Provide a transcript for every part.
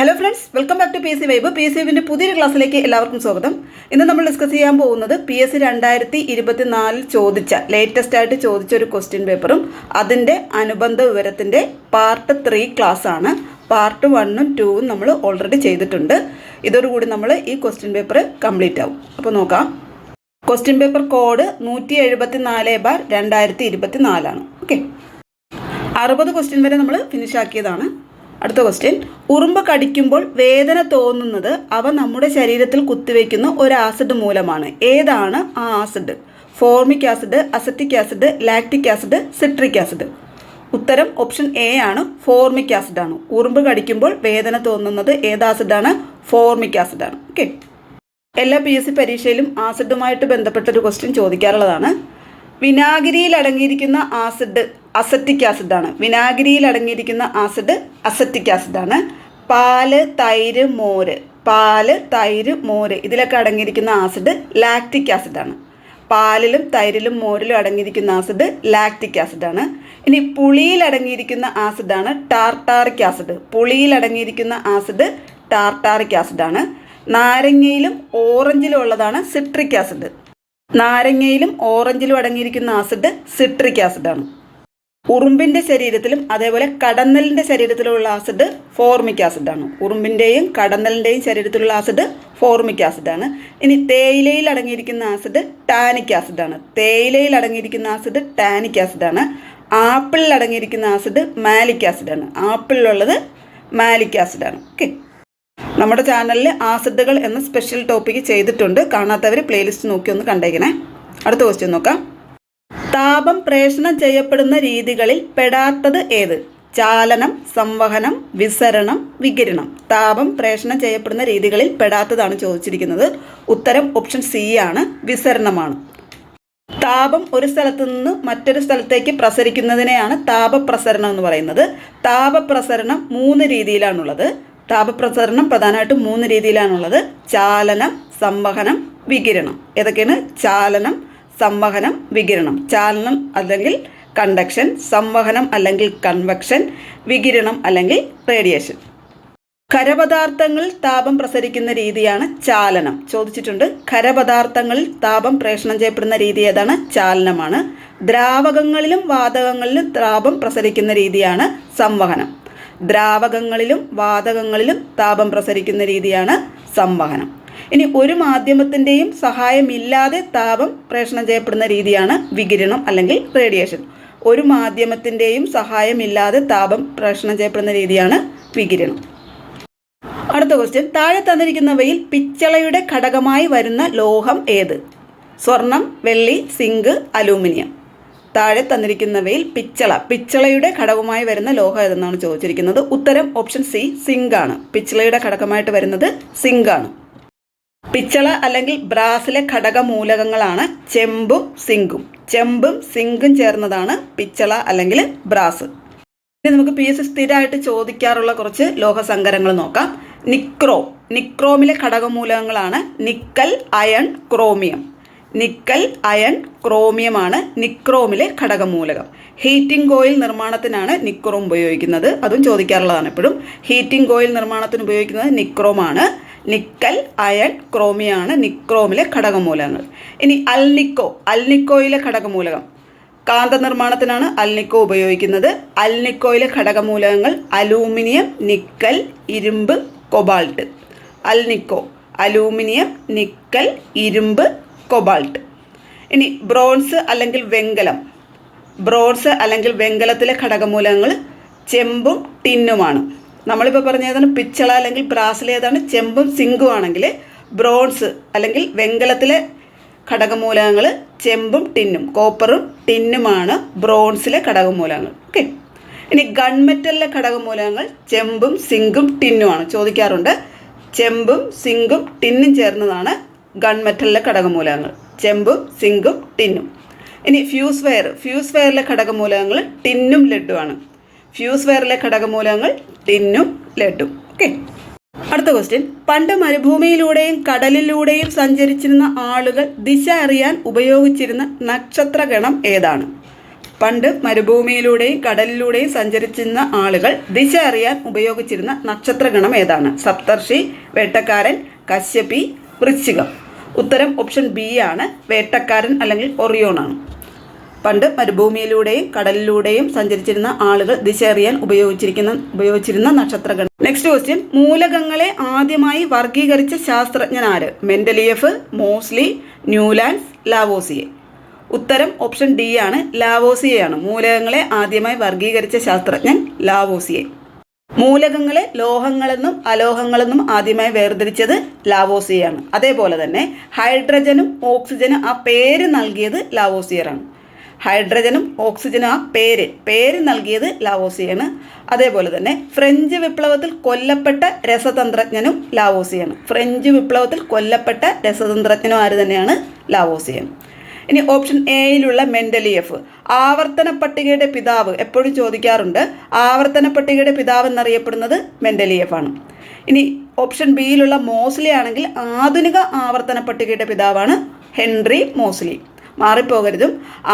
Hello friends, welcome back to P S C Vibe. P S C വൈബിൻ്റെ പുതിയൊരു ക്ലാസ്സിലേക്ക് എല്ലാവർക്കും സ്വാഗതം. ഇന്ന് നമ്മൾ ഡിസ്കസ് ചെയ്യാൻ പോകുന്നത് PSC 2024 ചോദിച്ച ലേറ്റസ്റ്റ് ആയിട്ട് ചോദിച്ച ഒരു ക്വസ്റ്റ്യൻ പേപ്പറും അതിൻ്റെ അനുബന്ധ വിവരത്തിൻ്റെ പാർട്ട് 3 ക്ലാസ് ആണ്. പാർട്ട് 1ഉം 2ഉം നമ്മൾ ഓൾറെഡി ചെയ്തിട്ടുണ്ട്. ഇതോടുകൂടി നമ്മൾ ഈ ക്വസ്റ്റ്യൻ പേപ്പർ കംപ്ലീറ്റ് ആവും. അപ്പോൾ നോക്കാം. ക്വസ്റ്റ്യൻ പേപ്പർ കോഡ് 174/2024 ആണ്. ഓക്കെ, 60 ക്വസ്റ്റ്യൻ വരെ നമ്മൾ ഫിനിഷ് ആക്കിയതാണ്. അടുത്ത ക്വസ്റ്റ്യൻ, ഉറുമ്പ് കടിക്കുമ്പോൾ വേദന തോന്നുന്നത് അവ നമ്മുടെ ശരീരത്തിൽ കുത്തിവെക്കുന്ന ഒരു ആസിഡ് മൂലമാണ്. ഏതാണ് ആ acid? Formic acid, acetic acid, lactic acid, citric acid. ഉത്തരം ഓപ്ഷൻ എ ആണ്, ഫോർമിക് ആസിഡാണ്. ഉറുമ്പ് കടിക്കുമ്പോൾ വേദന തോന്നുന്നത് ഏത് ആസിഡാണ്? ഫോർമിക് ആസിഡാണ്. ഓക്കെ, എല്ലാ PSC പരീക്ഷയിലും ആസിഡുമായിട്ട് ബന്ധപ്പെട്ട ഒരു ക്വസ്റ്റ്യൻ ചോദിക്കാറുള്ളതാണ്. വിനാഗിരിയിൽ അടങ്ങിയിരിക്കുന്ന ആസിഡ് അസറ്റിക് ആസിഡാണ്. വിനാഗിരിയിൽ അടങ്ങിയിരിക്കുന്ന ആസിഡ് അസറ്റിക് ആസിഡാണ്. പാല്, തൈര്, മോര് ഇതിലൊക്കെ അടങ്ങിയിരിക്കുന്ന ആസിഡ് ലാക്റ്റിക് ആസിഡാണ്. പാലിലും തൈരിലും മോരിലും അടങ്ങിയിരിക്കുന്ന ആസിഡ് ലാക്റ്റിക് ആസിഡാണ്. ഇനി പുളിയിൽ അടങ്ങിയിരിക്കുന്ന ആസിഡാണ് ടാർട്ടാറിക് ആസിഡ്. പുളിയിൽ അടങ്ങിയിരിക്കുന്ന ആസിഡ് ടാർട്ടാറിക് ആസിഡാണ്. നാരങ്ങയിലും ഓറഞ്ചിലും ഉള്ളതാണ് സിട്രിക് ആസിഡ്. നാരങ്ങയിലും ഓറഞ്ചിലും അടങ്ങിയിരിക്കുന്ന ആസിഡ് സിട്രിക് ആസിഡാണ്. ഉറുമ്പിൻ്റെ ശരീരത്തിലും അതേപോലെ കടന്നലിൻ്റെ ശരീരത്തിലുള്ള ആസിഡ് ഫോർമിക് ആസിഡാണ്. ഉറുമ്പിൻ്റെയും കടന്നലിൻ്റെയും ശരീരത്തിലുള്ള ആസിഡ് ഫോർമിക് ആസിഡാണ്. ഇനി തേയിലയിൽ അടങ്ങിയിരിക്കുന്ന ആസിഡ് ടാനിക് ആസിഡാണ്. തേയിലയിൽ അടങ്ങിയിരിക്കുന്ന ആസിഡ് ടാനിക് ആസിഡാണ്. ആപ്പിളിൽ അടങ്ങിയിരിക്കുന്ന ആസിഡ് മാലിക് ആസിഡാണ്. ആപ്പിളിലുള്ളത് മാലിക് ആസിഡാണ്. ഓക്കെ, നമ്മുടെ ചാനലിൽ ആസിഡുകൾ എന്ന സ്പെഷ്യൽ ടോപ്പിക്ക് ചെയ്തിട്ടുണ്ട്. കാണാത്തവർ പ്ലേലിസ്റ്റ് നോക്കി ഒന്ന് കണ്ടേക്കണേ. അടുത്ത ക്വസ്റ്റ്യൻ നോക്കാം. താപം പ്രേഷണം ചെയ്യപ്പെടുന്ന രീതികളിൽ പെടാത്തത് ഏത്? ചാലനം, സംവഹനം, വിസരണം, വികിരണം. താപം പ്രേഷണം ചെയ്യപ്പെടുന്ന രീതികളിൽ പെടാത്തതാണ് ചോദിച്ചിരിക്കുന്നത്. ഉത്തരം ഓപ്ഷൻ സി ആണ്, വിസരണമാണ്. താപം ഒരു സ്ഥലത്ത് നിന്ന് മറ്റൊരു സ്ഥലത്തേക്ക് പ്രസരിക്കുന്നതിനെയാണ് താപപ്രസരണം എന്ന് പറയുന്നത്. താപപ്രസരണം 3 രീതിയിലാണുള്ളത്. താപപ്രസരണം പ്രധാനമായിട്ടും 3 രീതിയിലാണുള്ളത്: ചാലനം, സംവഹനം, വികിരണം. ഏതൊക്കെയാണ്? ചാലനം, സംവഹനം, വികിരണം. ചാലനം അല്ലെങ്കിൽ കണ്ടക്ഷൻ, സംവഹനം അല്ലെങ്കിൽ കൺവെക്ഷൻ, വികിരണം അല്ലെങ്കിൽ റേഡിയേഷൻ. ഖരപദാർത്ഥങ്ങളിൽ താപം പ്രസരിക്കുന്ന രീതിയാണ് ചാലനം. ചോദിച്ചിട്ടുണ്ട്. ഖരപദാർത്ഥങ്ങളിൽ താപം പ്രേഷണം ചെയ്യപ്പെടുന്ന രീതി ഏതാണ്? ചാലനമാണ്. ദ്രാവകങ്ങളിലും വാതകങ്ങളിലും താപം പ്രസരിക്കുന്ന രീതിയാണ് സംവഹനം. ദ്രാവകങ്ങളിലും വാതകങ്ങളിലും താപം പ്രസരിക്കുന്ന രീതിയാണ് സംവഹനം. ഇനി ഒരു മാധ്യമത്തിൻ്റെയും സഹായമില്ലാതെ താപം പ്രേഷണം ചെയ്യപ്പെടുന്ന രീതിയാണ് വികിരണം അല്ലെങ്കിൽ റേഡിയേഷൻ. ഒരു മാധ്യമത്തിൻ്റെയും സഹായമില്ലാതെ താപം പ്രേഷണം ചെയ്യപ്പെടുന്ന രീതിയാണ് വികിരണം. അടുത്ത ക്വസ്റ്റ്യൻ, താഴെ തന്നിരിക്കുന്നവയിൽ പിച്ചളയുടെ ഘടകമായി വരുന്ന ലോഹം ഏത്? സ്വർണം, വെള്ളി, സിങ്ക്, അലൂമിനിയം. താഴെ തന്നിരിക്കുന്നവയിൽ പിച്ചളയുടെ ഘടകമായി വരുന്ന ലോഹം ഏതെന്നാണ് ചോദിച്ചിരിക്കുന്നത്. ഉത്തരം ഓപ്ഷൻ സി, സിങ്ക് ആണ്. പിച്ചളയുടെ ഘടകമായിട്ട് വരുന്നത് സിങ്ക് ആണ്. പിച്ചള അല്ലെങ്കിൽ ബ്രാസിലെ ഘടകമൂലകങ്ങളാണ് ചെമ്പും സിങ്കും. ചെമ്പും സിങ്കും ചേർന്നതാണ് പിച്ചള അല്ലെങ്കിൽ ബ്രാസ്. ഇനി നമുക്ക് PSC സ്ഥിരമായിട്ട് ചോദിക്കാറുള്ള കുറച്ച് ലോഹസങ്കരങ്ങൾ നോക്കാം. നിക്രോമിലെ ഘടകമൂലകങ്ങളാണ് nickel, iron, chromium. Nickel, iron, ക്രോമിയമാണ് നിക്രോമിലെ ഘടകമൂലകം. ഹീറ്റിംഗ് ഓയിൽ നിർമ്മാണത്തിനാണ് നിക്രോം ഉപയോഗിക്കുന്നത്. അതും ചോദിക്കാറുള്ളതാണ് എപ്പോഴും. ഹീറ്റിംഗ് ഓയിൽ നിർമ്മാണത്തിന് ഉപയോഗിക്കുന്നത് നിക്രോമാണ്. Nickel, iron, ക്രോമിയാണ് നിക്രോമിലെ ഘടകമൂലകങ്ങൾ. ഇനി അൽനിക്കോയിലെ ഘടകമൂലകം. കാന്ത നിർമ്മാണത്തിനാണ് അൽനിക്കോ ഉപയോഗിക്കുന്നത്. അൽനിക്കോയിലെ ഘടകമൂലകങ്ങൾ അലൂമിനിയം, നിക്കൽ, ഇരുമ്പ്, കൊബാൾട്ട്. അൽനിക്കോ അലൂമിനിയം, നിക്കൽ, ഇരുമ്പ്, കൊബാൾട്ട്. ഇനി ബ്രോൺസ് അല്ലെങ്കിൽ വെങ്കലത്തിലെ ഘടകമൂലകങ്ങൾ ചെമ്പും ടിന്നുമാണ്. നമ്മളിപ്പോൾ പറഞ്ഞതാണ് പിച്ചള അല്ലെങ്കിൽ ബ്രാസിലേതാണ് ചെമ്പും സിങ്കും ആണെങ്കിൽ, ബ്രോൺസ് അല്ലെങ്കിൽ വെങ്കലത്തിലെ ഘടകമൂലകങ്ങൾ ചെമ്പും ടിന്നും, കോപ്പറും ടിന്നുമാണ് ബ്രോൺസിലെ ഘടകമൂലകങ്ങൾ. ഓക്കെ, ഇനി ഗൺമെറ്റലിലെ ഘടകമൂലകങ്ങൾ ചെമ്പും സിങ്കും ടിന്നുമാണ്. ചോദിക്കാറുണ്ട്. ചെമ്പും സിങ്കും ടിന്നും ചേർന്നതാണ് ഗൺമെറ്റലിലെ ഘടകമൂലകങ്ങൾ. ചെമ്പും സിങ്കും ടിന്നും. ഇനി ഫ്യൂസ് വയറിലെ ഘടകമൂലകങ്ങൾ ടിന്നും ലഡുമാണ്. ഫ്യൂസ് വയറിലെ ഘടകമൂലകങ്ങൾ ടിന്നും ലഡും. ഓക്കെ, അടുത്ത ക്വസ്റ്റ്യൻ, പണ്ട് മരുഭൂമിയിലൂടെയും കടലിലൂടെയും സഞ്ചരിച്ചിരുന്ന ആളുകൾ ദിശ അറിയാൻ ഉപയോഗിച്ചിരുന്ന നക്ഷത്രഗണം ഏതാണ്? പണ്ട് മരുഭൂമിയിലൂടെയും കടലിലൂടെയും സഞ്ചരിച്ചിരുന്ന ആളുകൾ ദിശ അറിയാൻ ഉപയോഗിച്ചിരുന്ന നക്ഷത്രഗണം ഏതാണ്? സപ്തർഷി, വേട്ടക്കാരൻ, കശ്യപി, വൃശ്ചികം. ഉത്തരം ഓപ്ഷൻ ബി ആണ്, വേട്ടക്കാരൻ അല്ലെങ്കിൽ ഒറിയോൺ ആണ്. പണ്ട് മരുഭൂമിയിലൂടെയും കടലിലൂടെയും സഞ്ചരിച്ചിരുന്ന ആളുകൾ ദിശ അറിയാൻ ഉപയോഗിച്ചിരുന്ന നക്ഷത്രഗണം. നെക്സ്റ്റ് ക്വസ്റ്റ്യൻ, മൂലകങ്ങളെ ആദ്യമായി വർഗീകരിച്ച ശാസ്ത്രജ്ഞൻ ആര്? Mendeleev, Moseley, Newlands, Lavoisier. ഉത്തരം ഓപ്ഷൻ ഡി ആണ്, ലാവോസിയെ ആണ്. മൂലകങ്ങളെ ആദ്യമായി വർഗീകരിച്ച ശാസ്ത്രജ്ഞൻ ലാവോസിയെ. മൂലകങ്ങളെ ലോഹങ്ങളെന്നും അലോഹങ്ങളെന്നും ആദ്യമായി വേർതിരിച്ചത് ലാവോസിയാണ്. അതേപോലെ തന്നെ ഹൈഡ്രജനും ഓക്സിജനും ആ പേര് നൽകിയത് ലാവോസിയറാണ്. ഹൈഡ്രജനും ഓക്സിജനും ആ പേര് നൽകിയത് ലാവോസിയാണ്. അതേപോലെ തന്നെ ഫ്രഞ്ച് വിപ്ലവത്തിൽ കൊല്ലപ്പെട്ട രസതന്ത്രജ്ഞനും ലാവോസിയാണ്. ഫ്രഞ്ച് വിപ്ലവത്തിൽ കൊല്ലപ്പെട്ട രസതന്ത്രജ്ഞനും ആര് തന്നെയാണ്? ലാവോസിയാണ്. ഇനി ഓപ്ഷൻ എയിലുള്ള മെൻഡലിയഫ്, ആവർത്തന പട്ടികയുടെ പിതാവ് എപ്പോഴും ചോദിക്കാറുണ്ട്. ആവർത്തന പട്ടികയുടെ പിതാവ് എന്നറിയപ്പെടുന്നത് മെൻഡലിയഫ് ആണ്. ഇനി ഓപ്ഷൻ ബിയിലുള്ള മോസ്ലി ആണെങ്കിൽ ആധുനിക ആവർത്തന പട്ടികയുടെ പിതാവാണ് ഹെൻറി മോസ്ലി. മാറിപ്പോകരുതും.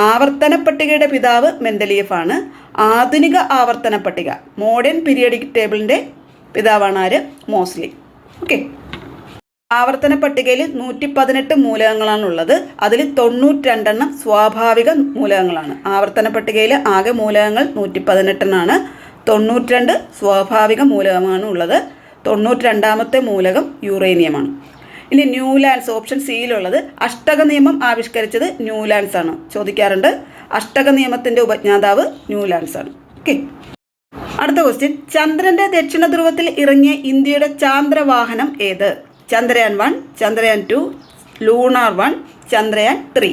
ആവർത്തന പട്ടികയുടെ പിതാവ് മെൻഡലിയഫ് ആണ്. ആധുനിക ആവർത്തന പട്ടിക, മോഡേൺ പീരിയഡിക് ടേബിളിൻ്റെ പിതാവാണ് ആര്? മോസ്ലി. ഓക്കെ. ആവർത്തന പട്ടികയിൽ 118 മൂലകങ്ങളാണുള്ളത്. അതിൽ 92 സ്വാഭാവിക മൂലകങ്ങളാണ്. ആവർത്തന പട്ടികയിൽ ആകെ മൂലകങ്ങൾ 118 92 സ്വാഭാവിക മൂലകമാണ് ഉള്ളത്. 92ാമത്തെ മൂലകം യുറേനിയമാണ്. ഇനി ന്യൂലാൻഡ്സ്, ഓപ്ഷൻ സിയിലുള്ളത് അഷ്ടക നിയമം ആവിഷ്കരിച്ചത് ന്യൂലാൻഡ്സ് ആണ്. ചോദിക്കാറുണ്ട്. അഷ്ടക നിയമത്തിൻ്റെ ഉപജ്ഞാതാവ് ന്യൂലാൻഡ്സ് ആണ്. ഓക്കെ. അടുത്ത ക്വസ്റ്റ്യൻ, ചന്ദ്രന്റെ ദക്ഷിണ ധ്രുവത്തിൽ ഇറങ്ങിയ ഇന്ത്യയുടെ ചാന്ദ്രവാഹനം ഏത്? ചന്ദ്രയാൻ 1, ചന്ദ്രയാൻ 2, ലൂണാർ 1, ചന്ദ്രയാൻ 3.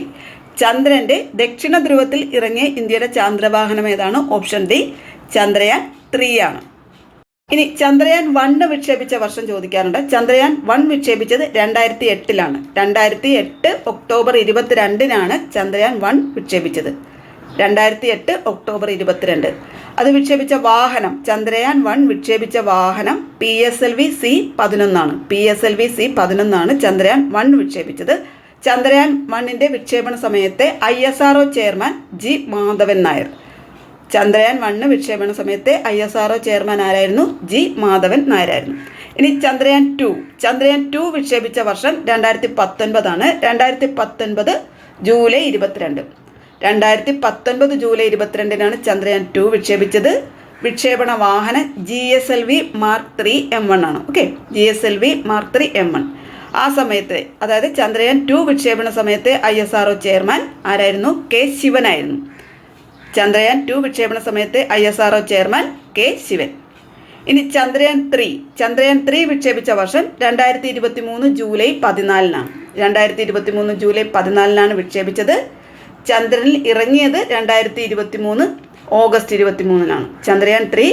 ചന്ദ്രന്റെ ദക്ഷിണ ധ്രുവത്തിൽ ഇറങ്ങിയ ഇന്ത്യയുടെ ചാന്ദ്രവാഹനം ഏതാണ്? ഓപ്ഷൻ ഡി, ചന്ദ്രയാൻ 3 ആണ്. ഇനി ചന്ദ്രയാൻ 1 വിക്ഷേപിച്ച വർഷം ചോദിക്കാറുണ്ട്. ചന്ദ്രയാൻ 1 വിക്ഷേപിച്ചത് 2008 2008 ഒക്ടോബർ 22 ചന്ദ്രയാൻ 1 വിക്ഷേപിച്ചത്. 2008 ഒക്ടോബർ 22. അത് വിക്ഷേപിച്ച വാഹനം, ചന്ദ്രയാൻ 1 വിക്ഷേപിച്ച വാഹനം PSLV C-11 PSLV C-11 Chandrayaan 1 വിക്ഷേപിച്ചത്. Chandrayaan 1ന്റെ വിക്ഷേപണ സമയത്തെ ISRO chairman G. Madhavan Nair. Chandrayaan 1 വിക്ഷേപണ സമയത്തെ ISRO ചെയർമാൻ ആരായിരുന്നു? G. മാധവൻ നായരായിരുന്നു. ഇനി ചന്ദ്രയാൻ 2 വിക്ഷേപിച്ച വർഷം 2019 2019 ജൂലൈ 22. 2019 ജൂലൈ 22 ചന്ദ്രയാൻ 2 വിക്ഷേപിച്ചത്. വിക്ഷേപണ വാഹനം GSLV Mark 3 M1 ആണ്. Okay, GSLV Mark 3 M1. ആ സമയത്ത്, അതായത് ചന്ദ്രയാൻ 2 വിക്ഷേപണ സമയത്തെ ISRO ചെയർമാൻ ആരായിരുന്നു? K. ശിവനായിരുന്നു. ചന്ദ്രയാൻ 2 വിക്ഷേപണ സമയത്ത് ISRO ചെയർമാൻ K. ശിവൻ. ഇനി ചന്ദ്രയാൻ 3 വിക്ഷേപിച്ച വർഷം 2023 ജൂലൈ 14 2023 ജൂലൈ 14 വിക്ഷേപിച്ചത്. ചന്ദ്രനിൽ ഇറങ്ങിയത് 2023 ഓഗസ്റ്റ് 23 ചന്ദ്രയാൻ 3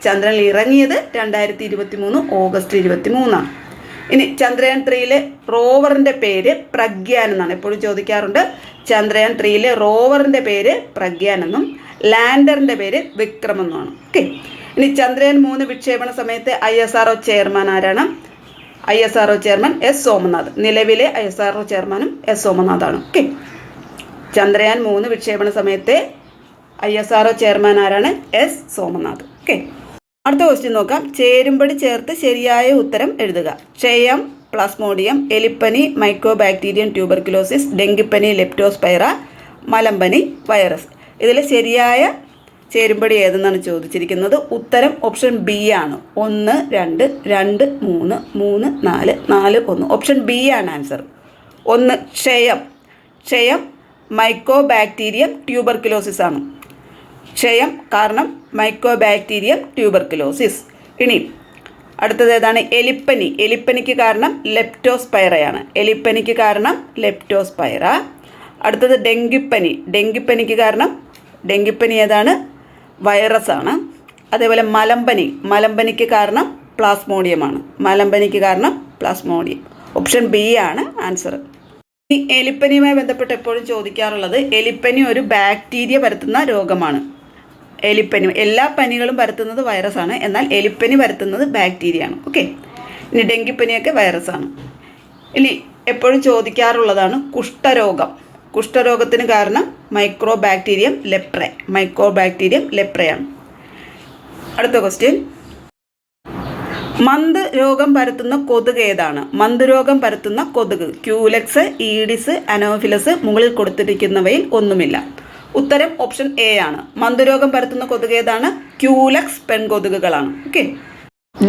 ചന്ദ്രനിൽ ഇറങ്ങിയത് 2023 ഓഗസ്റ്റ് 23 ഇനി ചന്ദ്രയാൻ 3ലെ റോവറിൻ്റെ പേര് പ്രഗ്യാൻ എന്നാണ്. എപ്പോഴും ചോദിക്കാറുണ്ട്. ചന്ദ്രയാൻ 3ലെ റോവറിൻ്റെ പേര് പ്രഗ്യാൻ എന്നും ലാൻഡറിൻ്റെ പേര് വിക്രം എന്നുമാണ്. ഓക്കെ. ഇനി ചന്ദ്രയാൻ 3 വിക്ഷേപണ സമയത്ത് ISRO ചെയർമാൻ ആരാണ്? ISRO chairman S. സോമനാഥ്. നിലവിലെ ISRO ചെയർമാനും S. സോമനാഥാണ്. ഓക്കെ. ചന്ദ്രയാൻ 3 വിക്ഷേപണ സമയത്തെ ISRO ചെയർമാൻ ആരാണ്? S. സോമനാഥ്. ഓക്കെ. അടുത്ത ക്വസ്റ്റ്യൻ നോക്കാം. ചേരുംപടി ചേർത്ത് ശരിയായ ഉത്തരം എഴുതുക. ക്ഷയം, പ്ലാസ്മോഡിയം, എലിപ്പനി, മൈക്കോബാക്ടീരിയം ട്യൂബർക്കുലോസിസ്, ഡെങ്കിപ്പനി, ലെപ്റ്റോസ്പൈറ, മലമ്പനി, വൈറസ്. ഇതിൽ ശരിയായ ചേരുംപടി ഏതെന്നാണ് ചോദിച്ചിരിക്കുന്നത്. ഉത്തരം ഓപ്ഷൻ ബി ആണ്. 1, 2, 2, 3, 3, 4, 4, 1. ഓപ്ഷൻ ബി ആണ് ആൻസർ. 1 ക്ഷയം മൈക്കോബാക്ടീരിയം ട്യൂബർക്കുലോസിസ് ആണ്. ക്ഷയം കാരണം മൈക്കോബാക്ടീരിയം ട്യൂബർക്കുലോസിസ്. ഇനി അടുത്തത് ഏതാണ്? എലിപ്പനിക്ക് കാരണം ലെപ്റ്റോസ്പൈറയാണ്. എലിപ്പനിക്ക് കാരണം ലെപ്റ്റോസ്പൈറ. അടുത്തത് ഡെങ്കിപ്പനിക്ക് കാരണം ഡെങ്കിപ്പനി ഏതാണ്? വൈറസാണ്. അതേപോലെ മലമ്പനിക്ക് കാരണം പ്ലാസ്മോഡിയമാണ്. ഓപ്ഷൻ ബി ആണ് ആൻസർ. ഈ എലിപ്പനിയുമായി ബന്ധപ്പെട്ട് എപ്പോഴും ചോദിക്കാറുള്ളത്, എലിപ്പനി ഒരു ബാക്ടീരിയ പരത്തുന്ന രോഗമാണ്. എലിപ്പനി, എല്ലാ പനികളും പരത്തുന്നത് വൈറസാണ്, എന്നാൽ എലിപ്പനി പരത്തുന്നത് ബാക്ടീരിയയാണ്. ഓക്കെ. ഇനി ഡെങ്കിപ്പനിയൊക്കെ വൈറസാണ്. ഇനി എപ്പോഴും ചോദിക്കാറുള്ളതാണ് കുഷ്ഠരോഗം. കുഷ്ഠരോഗത്തിന് കാരണം മൈക്രോബാക്ടീരിയം ലെപ്രയാണ്. അടുത്ത ക്വസ്റ്റ്യൻ, മന്ത് രോഗം പരത്തുന്ന കൊതുക് ഏതാണ്? മന്ത് രോഗം പരത്തുന്ന കൊതുക് ക്യൂലെക്സ്, ഈഡിസ്, അനോഫിലസ്. മുകളിൽ കൊടുത്തിരിക്കുന്നവയിൽ ഒന്നുമില്ല. ഉത്തരം ഓപ്ഷൻ എ ആണ്. മന്ത് രോഗം പരത്തുന്ന കൊതുക് ഏതാണ്? ക്യൂലെക്സ് പെൺകൊതുകുകളാണ്. ഓക്കെ.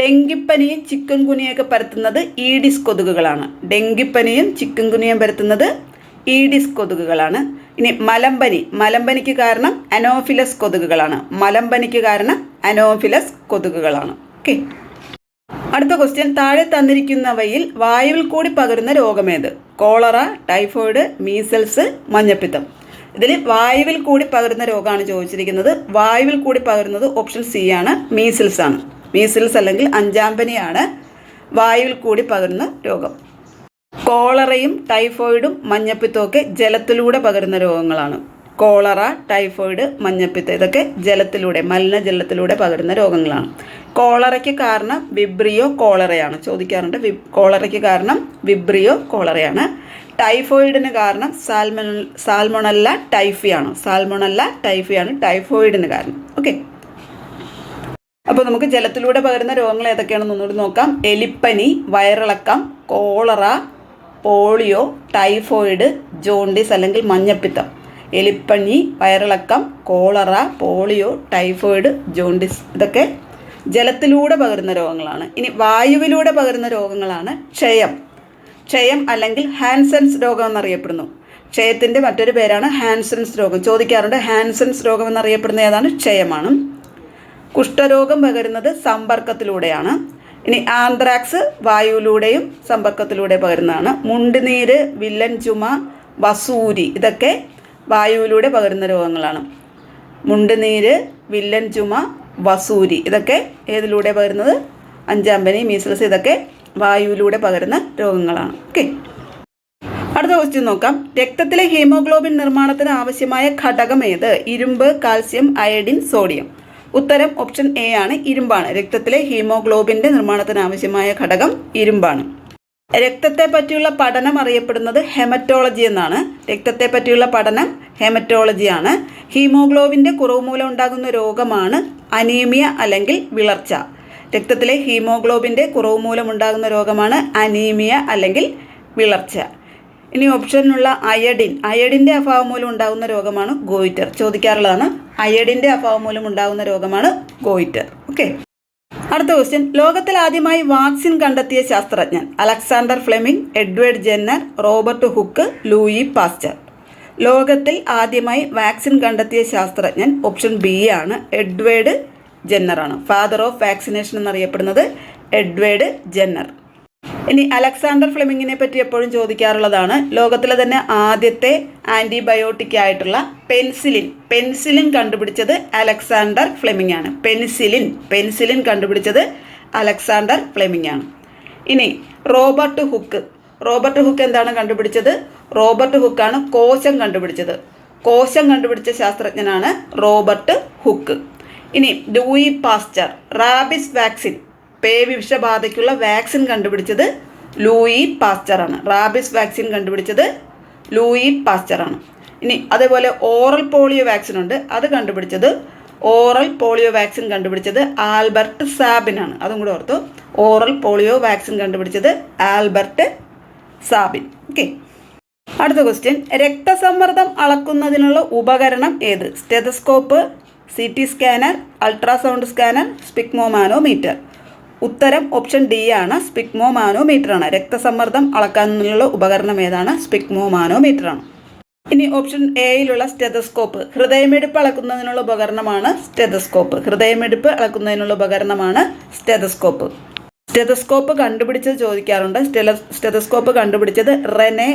ഡെങ്കിപ്പനിയും ചിക്കൻ ഗുനിയൊക്കെ പരത്തുന്നത് ഈഡിസ് കൊതുകുകളാണ്. ഡെങ്കിപ്പനിയും ചിക്കൻ ഗുനിയും പരത്തുന്നത് ഈഡിസ് കൊതുകുകളാണ്. ഇനി മലമ്പനിക്ക് കാരണം അനോഫിലസ് കൊതുകുകളാണ്. ഓക്കെ. അടുത്ത ക്വസ്റ്റ്യൻ, താഴെ തന്നിരിക്കുന്നവയിൽ വായുവിൽ കൂടി പകരുന്ന രോഗമേത്? കോളറ, ടൈഫോയിഡ്, മീസൽസ്, മഞ്ഞപ്പിത്തം. ഇതിൽ വായുവിൽ കൂടി പകരുന്ന രോഗമാണ് ചോദിച്ചിരിക്കുന്നത്. വായുവിൽ കൂടി പകരുന്നത് ഓപ്ഷൻ സി ആണ്, മീസിൽസ് ആണ്. മീസിൽസ് അല്ലെങ്കിൽ അഞ്ചാമ്പനിയാണ് വായുവിൽ കൂടി പകരുന്ന രോഗം. കോളറയും ടൈഫോയിഡും മഞ്ഞപ്പിത്തവും ഒക്കെ ജലത്തിലൂടെ പകരുന്ന രോഗങ്ങളാണ്. കോളറ, ടൈഫോയിഡ്, മഞ്ഞപ്പിത്തം ഇതൊക്കെ മലിനജലത്തിലൂടെ പകരുന്ന രോഗങ്ങളാണ്. കോളറയ്ക്ക് കാരണം വിബ്രിയോ കോളറയാണ്, ചോദിക്കാറുണ്ട്. കോളറയ്ക്ക് കാരണം വിബ്രിയോ കോളറയാണ്. ടൈഫോയിഡിന് കാരണം സാൽമൊണല്ല ടൈഫിയാണ് ടൈഫോയിഡിന് കാരണം. ഓക്കെ. അപ്പോൾ നമുക്ക് ജലത്തിലൂടെ പകരുന്ന രോഗങ്ങൾ ഏതൊക്കെയാണെന്ന് ഒന്നുകൂടി നോക്കാം. എലിപ്പനി, വയറിളക്കം, കോളറ, പോളിയോ, ടൈഫോയിഡ്, ജോണ്ടിസ് അല്ലെങ്കിൽ മഞ്ഞപ്പിത്തം. എലിപ്പനി, വയറിളക്കം, കോളറ, പോളിയോ, ടൈഫോയിഡ്, ജോണ്ടിസ് ഇതൊക്കെ ജലത്തിലൂടെ പകരുന്ന രോഗങ്ങളാണ്. ഇനി വായുവിലൂടെ പകരുന്ന രോഗങ്ങളാണ് ക്ഷയം അല്ലെങ്കിൽ ഹാൻസൻസ് രോഗം എന്നറിയപ്പെടുന്നു. ക്ഷയത്തിൻ്റെ മറ്റൊരു പേരാണ് ഹാൻസൻസ് രോഗം. ചോദിക്കാറുണ്ട് ഹാൻസൻസ് രോഗം എന്നറിയപ്പെടുന്ന ഏതാണ്? ക്ഷയമാണ്. കുഷ്ഠരോഗം പകരുന്നത് സമ്പർക്കത്തിലൂടെയാണ്. ഇനി ആന്ത്രാക്സ് വായുവിലൂടെയും സമ്പർക്കത്തിലൂടെ പകരുന്നതാണ്. മുണ്ടുനീര്, വില്ലൻ ചുമ, വസൂരി ഇതൊക്കെ വായുവിലൂടെ പകരുന്ന രോഗങ്ങളാണ്. മുണ്ടുനീര്, വില്ലൻ ചുമ, വസൂരി ഇതൊക്കെ ഏതിലൂടെ പകരുന്നത്? അഞ്ചാമ്പനി, മീസിൽസ് ഇതൊക്കെ വായുവിലൂടെ പകരുന്ന രോഗങ്ങളാണ്. ഓക്കെ. അടുത്ത ക്വസ്റ്റ്യൻ നോക്കാം. രക്തത്തിലെ ഹീമോഗ്ലോബിൻ നിർമ്മാണത്തിന് ആവശ്യമായ ഘടകം ഏത്? ഇരുമ്പ്, കാൽസ്യം, അയഡിൻ, സോഡിയം. ഉത്തരം ഓപ്ഷൻ എ ആണ്, ഇരുമ്പാണ്. രക്തത്തിലെ ഹീമോഗ്ലോബിൻ്റെ നിർമ്മാണത്തിന് ആവശ്യമായ ഘടകം ഇരുമ്പാണ്. രക്തത്തെ പറ്റിയുള്ള പഠനം അറിയപ്പെടുന്നത് ഹെമറ്റോളജി എന്നാണ്. രക്തത്തെ പറ്റിയുള്ള പഠനം ഹെമറ്റോളജിയാണ്. ഹീമോഗ്ലോബിൻ്റെ കുറവ് മൂലം ഉണ്ടാകുന്ന രോഗമാണ് അനീമിയ അല്ലെങ്കിൽ വിളർച്ച. രക്തത്തിലെ ഹീമോഗ്ലോബിൻ്റെ കുറവ് മൂലം ഉണ്ടാകുന്ന രോഗമാണ് അനീമിയ അല്ലെങ്കിൽ വിളർച്ച. ഇനി ഓപ്ഷനുള്ള അയഡിൻ്റെ അഭാവം മൂലം ഉണ്ടാകുന്ന രോഗമാണ് ഗോയിറ്റർ. ചോദിക്കാറുള്ളതാണ്. അയഡിൻ്റെ അഭാവം മൂലം ഉണ്ടാകുന്ന രോഗമാണ് ഗോയിറ്റർ. ഓക്കെ. അടുത്ത ക്വസ്റ്റ്യൻ, ലോകത്തിൽ ആദ്യമായി വാക്സിൻ കണ്ടെത്തിയ ശാസ്ത്രജ്ഞൻ? Alexander Fleming, Edward Jenner, Robert Hooke, Louis Pasteur. ലോകത്തിൽ ആദ്യമായി വാക്സിൻ കണ്ടെത്തിയ ശാസ്ത്രജ്ഞൻ ഓപ്ഷൻ ബി ആണ്, എഡ്വേർഡ് ജെന്നറാണ്. ഫാദർ ഓഫ് വാക്സിനേഷൻ എന്നറിയപ്പെടുന്നത് എഡ്വേർഡ് ജെന്നർ. ഇനി അലക്സാണ്ടർ ഫ്ലെമിങ്ങിനെ പറ്റി എപ്പോഴും ചോദിക്കാറുള്ളതാണ്. ലോകത്തിലെ തന്നെ ആദ്യത്തെ ആൻറ്റിബയോട്ടിക് ആയിട്ടുള്ള പെൻസിലിൻ കണ്ടുപിടിച്ചത് അലക്സാണ്ടർ ഫ്ലെമിംഗ് ആണ്. പെൻസിലിൻ കണ്ടുപിടിച്ചത് അലക്സാണ്ടർ ഫ്ലെമിംഗ് ആണ്. ഇനി റോബർട്ട് ഹുക്ക് എന്താണ് കണ്ടുപിടിച്ചത്? റോബർട്ട് ഹുക്കാണ് കോശം കണ്ടുപിടിച്ചത്. കോശം കണ്ടുപിടിച്ച ശാസ്ത്രജ്ഞനാണ് റോബർട്ട് ഹുക്ക്. ഇനി ലൂയി പാസ്റ്റർ, റാബിസ് വാക്സിൻ, പേവിഷബാധയ്ക്കുള്ള വാക്സിൻ കണ്ടുപിടിച്ചത് ലൂയി പാസ്റ്ററാണ്. റാബിസ് വാക്സിൻ കണ്ടുപിടിച്ചത് ലൂയി പാസ്റ്ററാണ്. ഇനി അതേപോലെ ഓറൽ പോളിയോ വാക്സിൻ ഉണ്ട്, അത് കണ്ടുപിടിച്ചത് ആൽബർട്ട് സാബിനാണ്. അതും കൂടെ ഓർത്തു. ഓറൽ പോളിയോ വാക്സിൻ കണ്ടുപിടിച്ചത് ആൽബർട്ട് സാബിൻ. ഓക്കെ. അടുത്ത ക്വസ്റ്റ്യൻ, രക്തസമ്മർദ്ദം അളക്കുന്നതിനുള്ള ഉപകരണം ഏത്? Stethoscope, CT scanner, ultrasound scanner, sphygmomanometer. ഉത്തരം ഓപ്ഷൻ ഡി ആണ്, സ്പിഗ്മോമാനോമീറ്റർ ആണ്. രക്തസമ്മർദ്ദം അളക്കാനുള്ള ഉപകരണം ഏതാണ്? സ്പിഗ്മോമാനോമീറ്റർ ആണ്. ഇനി ഓപ്ഷൻ എയിലുള്ള സ്റ്റെതസ്കോപ്പ്, ഹൃദയമിടിപ്പ് അളക്കുന്നതിനുള്ള ഉപകരണമാണ് സ്റ്റെതസ്കോപ്പ്. സ്റ്റെതസ്കോപ്പ് കണ്ടുപിടിച്ചത് ചോദിക്കാറുണ്ട്. സ്റ്റെതസ്കോപ്പ് കണ്ടുപിടിച്ചത് റെനെ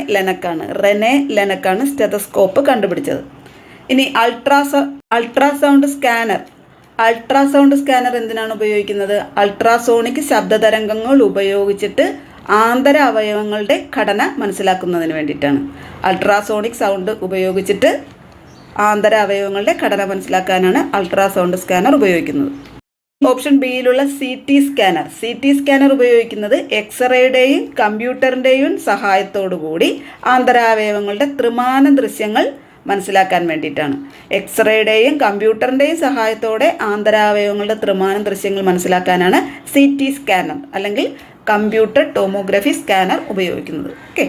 ലെനക്കാണ് സ്റ്റെതസ്കോപ്പ് കണ്ടുപിടിച്ചത്. ഇനി അൾട്രാസൗണ്ട് സ്കാനർ എന്തിനാണ് ഉപയോഗിക്കുന്നത്? അൾട്രാസോണിക് ശബ്ദതരംഗങ്ങൾ ഉപയോഗിച്ചിട്ട് ആന്തര അവയവങ്ങളുടെ ഘടന മനസ്സിലാക്കുന്നതിന് വേണ്ടിയിട്ടാണ്. അൾട്രാസോണിക് സൗണ്ട് ഉപയോഗിച്ചിട്ട് ആന്തര അവയവങ്ങളുടെ ഘടന മനസ്സിലാക്കാനാണ് അൾട്രാസൗണ്ട് സ്കാനർ ഉപയോഗിക്കുന്നത്. ഓപ്ഷൻ ബിയിലുള്ള CT സ്കാനർ ഉപയോഗിക്കുന്നത് എക്സ്റേയുടെയും കമ്പ്യൂട്ടറിൻ്റെയും സഹായത്തോടുകൂടി ആന്തരാവയവങ്ങളുടെ ത്രിമാന ദൃശ്യങ്ങൾ മനസ്സിലാക്കാൻ വേണ്ടിയിട്ടാണ്. എക്സ്റേയുടെയും കമ്പ്യൂട്ടറിൻ്റെയും സഹായത്തോടെ ആന്തരാവയവങ്ങളുടെ ത്രിമാന ദൃശ്യങ്ങൾ മനസ്സിലാക്കാനാണ് CT സ്കാനർ അല്ലെങ്കിൽ കമ്പ്യൂട്ടർ ടോമോഗ്രഫി സ്കാനർ ഉപയോഗിക്കുന്നത്. ഓക്കെ,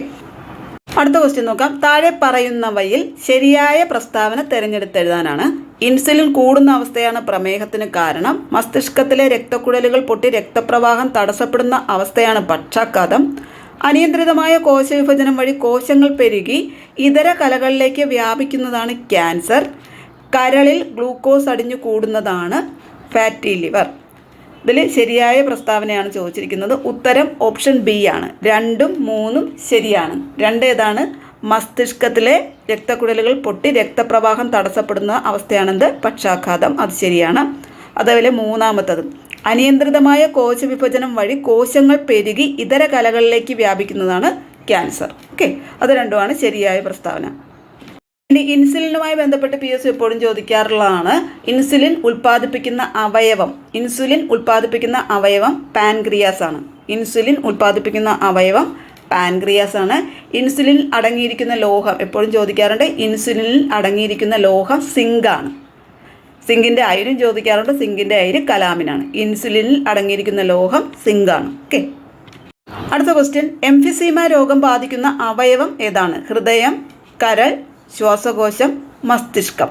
അടുത്ത ക്വസ്റ്റ്യൻ നോക്കാം. താഴെ പറയുന്നവയിൽ ശരിയായ പ്രസ്താവന തിരഞ്ഞെടുത്തെഴുതാനാണ്. ഇൻസുലിൻ കൂടുന്ന അവസ്ഥയാണ് പ്രമേഹത്തിന് കാരണം. മസ്തിഷ്കത്തിലെ രക്തക്കുഴലുകൾ പൊട്ടി രക്തപ്രവാഹം തടസ്സപ്പെടുന്ന അവസ്ഥയാണ് പക്ഷാഘാതം. അനിയന്ത്രിതമായ കോശവിഭജനം വഴി കോശങ്ങൾ പെരുകി ഇതര കലകളിലേക്ക് വ്യാപിക്കുന്നതാണ് ക്യാൻസർ. കരളിൽ ഗ്ലൂക്കോസ് അടിഞ്ഞു കൂടുന്നതാണ് ഫാറ്റി ലിവർ. ഇതിൽ ശരിയായ പ്രസ്താവനയാണ് ചോദിച്ചിരിക്കുന്നത്. ഉത്തരം ഓപ്ഷൻ ബി ആണ്. 2ഉം 3ഉം ശരിയാണ്. 2 ഏതാണ്? മസ്തിഷ്കത്തിലെ രക്തക്കുഴലുകൾ പൊട്ടി രക്തപ്രവാഹം തടസ്സപ്പെടുന്ന അവസ്ഥയാണെന്ത്? പക്ഷാഘാതം. അത് ശരിയാണ്. അതേപോലെ 3ാമത്തത് അനിയന്ത്രിതമായ കോശവിഭജനം വഴി കോശങ്ങൾ പെരുകി ഇതര കലകളിലേക്ക് വ്യാപിക്കുന്നതാണ് ക്യാൻസർ. ഓക്കെ, അത് രണ്ടുമാണ് ശരിയായ പ്രസ്താവന. ഇനി ഇൻസുലിനുമായി ബന്ധപ്പെട്ട് PSC എപ്പോഴും ചോദിക്കാറുള്ളതാണ്. ഇൻസുലിൻ ഉൽപ്പാദിപ്പിക്കുന്ന അവയവം പാൻക്രിയാസ് ആണ്. ഇൻസുലിൻ അടങ്ങിയിരിക്കുന്ന ലോഹം എപ്പോഴും ചോദിക്കാറുണ്ട്. ഇൻസുലിനിൽ അടങ്ങിയിരിക്കുന്ന ലോഹം സിങ്കാണ്. സിങ്കിൻ്റെ അയിരും ചോദിക്കാറുണ്ട്. സിങ്കിൻ്റെ അയിര് കലാമിനാണ്. ഇൻസുലിനിൽ അടങ്ങിയിരിക്കുന്ന ലോഹം സിങ്കാണ്. ഓക്കെ, അടുത്ത ക്വസ്റ്റ്യൻ. എംഫിസീമ രോഗം ബാധിക്കുന്ന അവയവം ഏതാണ്? ഹൃദയം, കരൾ, ശ്വാസകോശം, മസ്തിഷ്കം.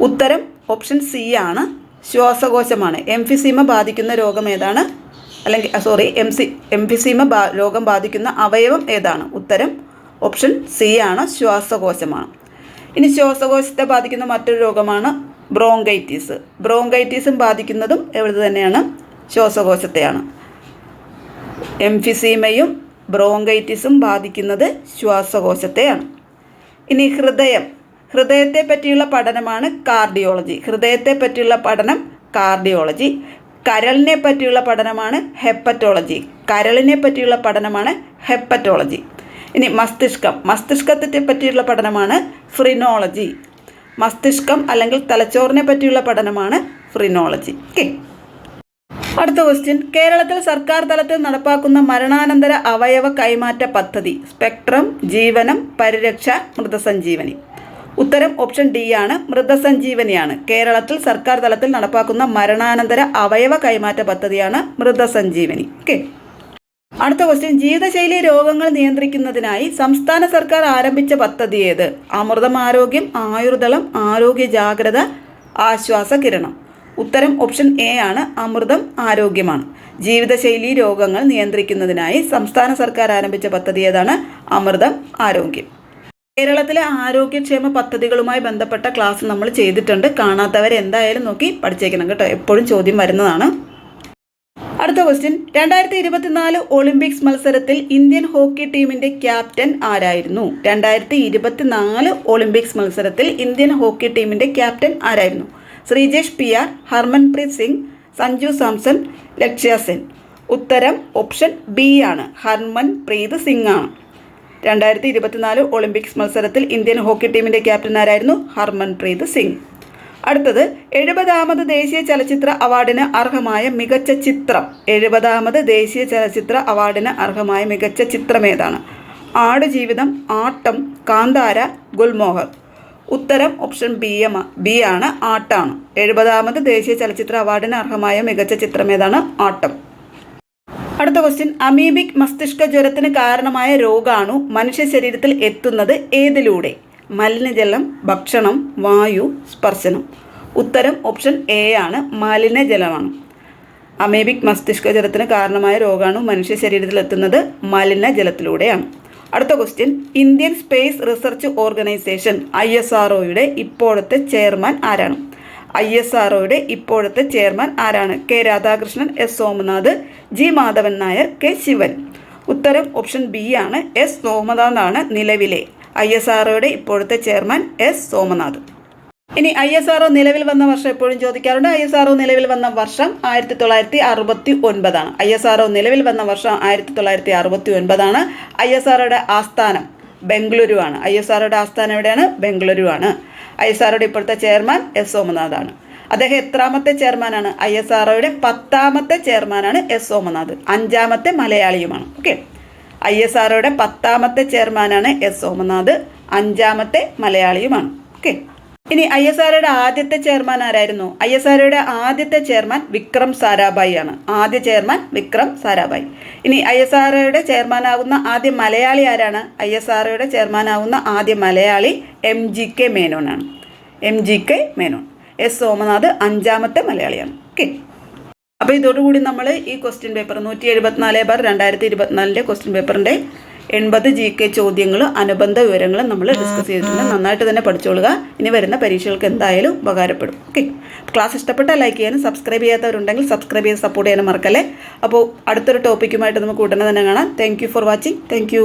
ഉത്തരം ഓപ്ഷൻ സി ആണ്, ശ്വാസകോശമാണ്. എംഫിസീമ ബാധിക്കുന്ന രോഗം ഏതാണ്? എംഫിസീമ രോഗം ബാധിക്കുന്ന അവയവം ഏതാണ്? ഉത്തരം ഓപ്ഷൻ സി ആണ്, ശ്വാസകോശമാണ്. ഇനി ശ്വാസകോശത്തെ ബാധിക്കുന്ന മറ്റൊരു രോഗമാണ് ബ്രോങ്കൈറ്റിസും ബാധിക്കുന്നതും എവിടെ തന്നെയാണ്? ശ്വാസകോശത്തെയാണ്. എംഫിസീമയും ബ്രോങ്കൈറ്റിസും ബാധിക്കുന്നത് ശ്വാസകോശത്തെയാണ്. ഇനി ഹൃദയത്തെ പറ്റിയുള്ള പഠനമാണ് കാർഡിയോളജി. കരളിനെ പറ്റിയുള്ള പഠനമാണ് ഹെപ്പറ്റോളജി. ഇനി മസ്തിഷ്കത്തെ പറ്റിയുള്ള പഠനമാണ് ഫ്രിനോളജി. മസ്തിഷ്കം അല്ലെങ്കിൽ തലച്ചോറിനെ പറ്റിയുള്ള പഠനമാണ് ഫ്രിനോളജി. ഓക്കെ, അടുത്ത ക്വസ്റ്റ്യൻ. കേരളത്തിൽ സർക്കാർ തലത്തിൽ നടപ്പാക്കുന്ന മരണാനന്തര അവയവ കൈമാറ്റ പദ്ധതി സ്പെക്ട്രം, ജീവനം, പരിരക്ഷ, മൃതസഞ്ജീവനി. ഉത്തരം ഓപ്ഷൻ ഡി ആണ്, മൃതസഞ്ജീവനിയാണ്. കേരളത്തിൽ സർക്കാർ തലത്തിൽ നടപ്പാക്കുന്ന മരണാനന്തര അവയവ കൈമാറ്റ പദ്ധതിയാണ് മൃതസഞ്ജീവനി. ഓക്കെ, അടുത്ത ക്വസ്റ്റ്യൻ. ജീവിതശൈലി രോഗങ്ങൾ നിയന്ത്രിക്കുന്നതിനായി സംസ്ഥാന സർക്കാർ ആരംഭിച്ച പദ്ധതി ഏത്? അമൃതം ആരോഗ്യം, ആയുർദളം, ആരോഗ്യ ജാഗ്രത, ആശ്വാസ കിരണം. ഉത്തരം ഓപ്ഷൻ എ ആണ്, അമൃതം ആരോഗ്യമാണ്. ജീവിതശൈലി രോഗങ്ങൾ നിയന്ത്രിക്കുന്നതിനായി സംസ്ഥാന സർക്കാർ ആരംഭിച്ച പദ്ധതി ഏതാണ്? അമൃതം ആരോഗ്യം. കേരളത്തിലെ ആരോഗ്യക്ഷേമ പദ്ധതികളുമായി ബന്ധപ്പെട്ട ക്ലാസ് നമ്മൾ ചെയ്തിട്ടുണ്ട്. കാണാത്തവർ എന്തായാലും നോക്കി പഠിച്ചേക്കണം കേട്ടോ, എപ്പോഴും ചോദ്യം വരുന്നതാണ്. അടുത്ത ക്വസ്റ്റ്യൻ. 2024 ഒളിമ്പിക്സ് മത്സരത്തിൽ ഇന്ത്യൻ ഹോക്കി ടീമിൻ്റെ ക്യാപ്റ്റൻ ആരായിരുന്നു? 2024 ഒളിമ്പിക്സ് മത്സരത്തിൽ ഇന്ത്യൻ ഹോക്കി ടീമിൻ്റെ ക്യാപ്റ്റൻ ആരായിരുന്നു? ശ്രീജേഷ് PR, ഹർമൻപ്രീത് സിംഗ്, സഞ്ജു സാംസൺ, ലക്ഷ്യ സെൻ. ഉത്തരം ഓപ്ഷൻ ബി ആണ്, ഹർമൻപ്രീത് സിംഗ് ആണ്. 2024 ഒളിമ്പിക്സ് മത്സരത്തിൽ ഇന്ത്യൻ ഹോക്കി ടീമിൻ്റെ ക്യാപ്റ്റൻ ആരായിരുന്നു? ഹർമൻപ്രീത് സിംഗ്. അടുത്തത് 70ാമത് ദേശീയ ചലച്ചിത്ര അവാർഡിന് അർഹമായ മികച്ച ചിത്രം. 70ാമത് ദേശീയ ചലച്ചിത്ര അവാർഡിന് അർഹമായ മികച്ച ചിത്രം ഏതാണ്? ആടുജീവിതം, ആട്ടം, കാന്താര, ഗുൽമോഹർ. ഉത്തരം ഓപ്ഷൻ ബി ആണ്, ആട്ടാണ്. 70ാമത് ദേശീയ ചലച്ചിത്ര അവാർഡിന് അർഹമായ മികച്ച ചിത്രം ഏതാണ്? ആട്ടം. അടുത്ത ക്വസ്റ്റ്യൻ. അമീബിക് മസ്തിഷ്ക ജ്വരത്തിന് കാരണമായ രോഗാണു മനുഷ്യ ശരീരത്തിൽ എത്തുന്നത് ഏതിലൂടെ? മലിനജലം, ഭക്ഷണം, വായു, സ്പർശനം. ഉത്തരം ഓപ്ഷൻ എ ആണ്, മലിനജലമാണ്. അമീബിക് മസ്തിഷ്ക ജ്വരത്തിന് കാരണമായ രോഗാണു മനുഷ്യ ശരീരത്തിൽ എത്തുന്നത് മലിനജലത്തിലൂടെയാണ്. അടുത്ത question. Indian space research organisation ISROയുടെ ഇപ്പോഴത്തെ ചെയർമാൻ ആരാണ്? ISROയുടെ ഇപ്പോഴത്തെ ചെയർമാൻ ആരാണ്? K Radhakrishnan, S Somanath, G Madhavan Nair, K Sivan. ഉത്തരം ഓപ്ഷൻ ബി ആണ്, S സോമനാഥാണ് നിലവിലെ ISROയുടെ ഇപ്പോഴത്തെ ചെയർമാൻ S സോമനാഥ്. ഇനി ISRO നിലവിൽ വന്ന വർഷം എപ്പോഴും ചോദിക്കാറുണ്ട്. ISRO നിലവിൽ വന്ന വർഷം 1969 ISRO നിലവിൽ വന്ന വർഷം 1969 ISROയുടെ ആസ്ഥാനം ബംഗളൂരു ആണ്. ISROയുടെ ആസ്ഥാനം എവിടെയാണ്? ബംഗളൂരു ആണ്. ISROയുടെ ഇപ്പോഴത്തെ ചെയർമാൻ S സോമനാഥാണ്. അദ്ദേഹം എത്രാമത്തെ ചെയർമാനാണ്? ISROയുടെ 10ാമത്തെ ചെയർമാനാണ് എസ് സോമനാഥ്. 5ാമത്തെ മലയാളിയുമാണ്. ഓക്കെ, ISROയുടെ 10ാമത്തെ ചെയർമാനാണ് എസ് സോമനാഥ്, 5ാമത്തെ മലയാളിയുമാണ്. ഓക്കെ, ഇനി ISROയുടെ ആദ്യത്തെ ചെയർമാൻ ആരായിരുന്നു? ISROയുടെ ആദ്യത്തെ ചെയർമാൻ വിക്രം സാരാഭായി ആണ്. ആദ്യ ചെയർമാൻ വിക്രം സാരാഭായി. ഇനി ISROയുടെ ചെയർമാനാകുന്ന ആദ്യ മലയാളി ആരാണ്? ISROയുടെ ചെയർമാനാകുന്ന ആദ്യ മലയാളി MGK മേനോനാണ്. MGK മേനോൻ. എസ് സോമനാഥ് 5ാമത്തെ മലയാളിയാണ്. ഓക്കെ, അപ്പോൾ ഇതോടുകൂടി നമ്മൾ ഈ ക്വസ്റ്റ്യൻ പേപ്പർ 174/2024 ക്വസ്റ്റ്യൻ പേപ്പറിൻ്റെ 80 GK ചോദ്യങ്ങൾ, അനുബന്ധ വിവരങ്ങൾ നമ്മൾ ഡിസ്കസ് ചെയ്തിട്ടുണ്ട്. നന്നായിട്ട് തന്നെ പഠിച്ചോളുക. ഇനി വരുന്ന പരീക്ഷകൾക്ക് എന്തായാലും ഉപകാരപ്പെടും. ഓക്കെ, ക്ലാസ് ഇഷ്ടപ്പെട്ടാൽ ലൈക്ക് ചെയ്യാനും സബ്സ്ക്രൈബ് ചെയ്യാത്തവരുണ്ടെങ്കിൽ സബ്സ്ക്രൈബ് ചെയ്ത് സപ്പോർട്ട് ചെയ്യാനും മറക്കല്ലേ. അപ്പോൾ അടുത്തൊരു ടോപ്പിക്കുമായിട്ട് നമുക്ക് ഉടനെ തന്നെ കാണാം. Thank you for watching. Thank you.